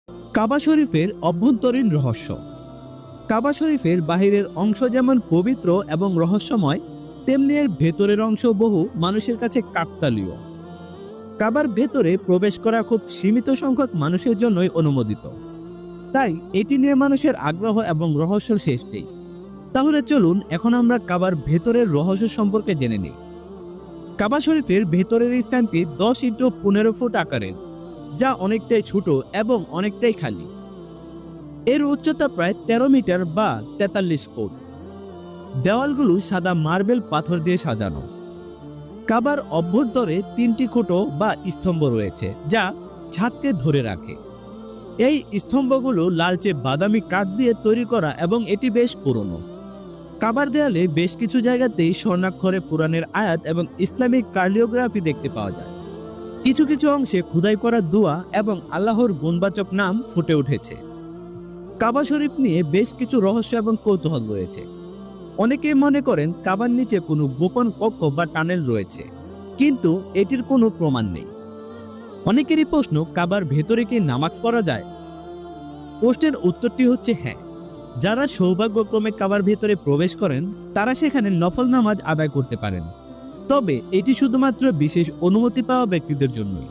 কাবা শরীফের অভ্যন্তরীণ রহস্য। কাবা শরীফের বাহিরের অংশ যেমন পবিত্র এবং রহস্যময়, তেমনি এর ভেতরের অংশ বহু মানুষের কাছে কাকতালীয়। কাবার ভেতরে প্রবেশ করা খুব সীমিত সংখ্যক মানুষের জন্যই অনুমোদিত, তাই এটি নিয়ে মানুষের আগ্রহ এবং রহস্য শেষ নেই। তাহলে চলুন এখন আমরা কাবার ভেতরের রহস্য সম্পর্কে জেনে নিই। কাবা শরীফের ভেতরের স্থানটি 10x15 ফুট আকারের, যা অনেকটাই ছোট এবং অনেকটাই খালি। এর উচ্চতা প্রায় 13 মিটার বা 43 ফুট। দেওয়ালগুলো সাদা মার্বেল পাথর দিয়ে সাজানো। কাবার অভ্যন্তরে 3টি খুঁটো বা স্তম্ভ রয়েছে, যা ছাদকে ধরে রাখে। এই স্তম্ভগুলো লালচে বাদামি কাঠ দিয়ে তৈরি করা এবং এটি বেশ পুরনো। কাবার দেয়ালে বেশ কিছু জায়গাতেই স্বর্ণাক্ষরে কোরআনের আয়াত এবং ইসলামিক কার্লিওগ্রাফি দেখতে পাওয়া যায়। কিছু কিছু অংশে খোদাই করা দোয়া এবং আল্লাহর গুণবাচক নাম ফুটে উঠেছে। কাবা শরীফ নিয়ে বেশ কিছু রহস্য এবং কৌতূহল রয়েছে। অনেকেই মনে করেন কাবার নিচে কোনো গোপন কক্ষ বা টানেল রয়েছে, কিন্তু এটির কোনো প্রমাণ নেই। অনেকেরই প্রশ্ন, কাবার ভেতরে কি নামাজ পড়া যায়? প্রশ্নের উত্তরটি হচ্ছে হ্যাঁ। যারা সৌভাগ্যক্রমে কাবার ভেতরে প্রবেশ করেন তারা সেখানে নফল নামাজ আদায় করতে পারেন, তবে এটি শুধুমাত্র বিশেষ অনুমতি পাওয়া ব্যক্তিদের জন্যই।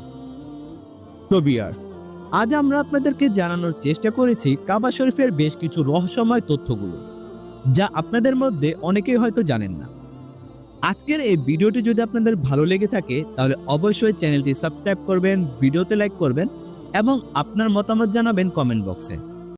তো ভিউয়ার্স, আজ আমরা আপনাদেরকে জানানোর চেষ্টা করেছি কাবা শরীফের বেশ কিছু রহস্যময় তথ্যগুলো, যা আপনাদের মধ্যে অনেকেই হয়তো জানেন না। আজকের এই ভিডিওটি যদি আপনাদের ভালো লেগে থাকে তাহলে অবশ্যই চ্যানেলটি সাবস্ক্রাইব করবেন, ভিডিওতে লাইক করবেন এবং আপনার মতামত জানাবেন কমেন্ট বক্সে।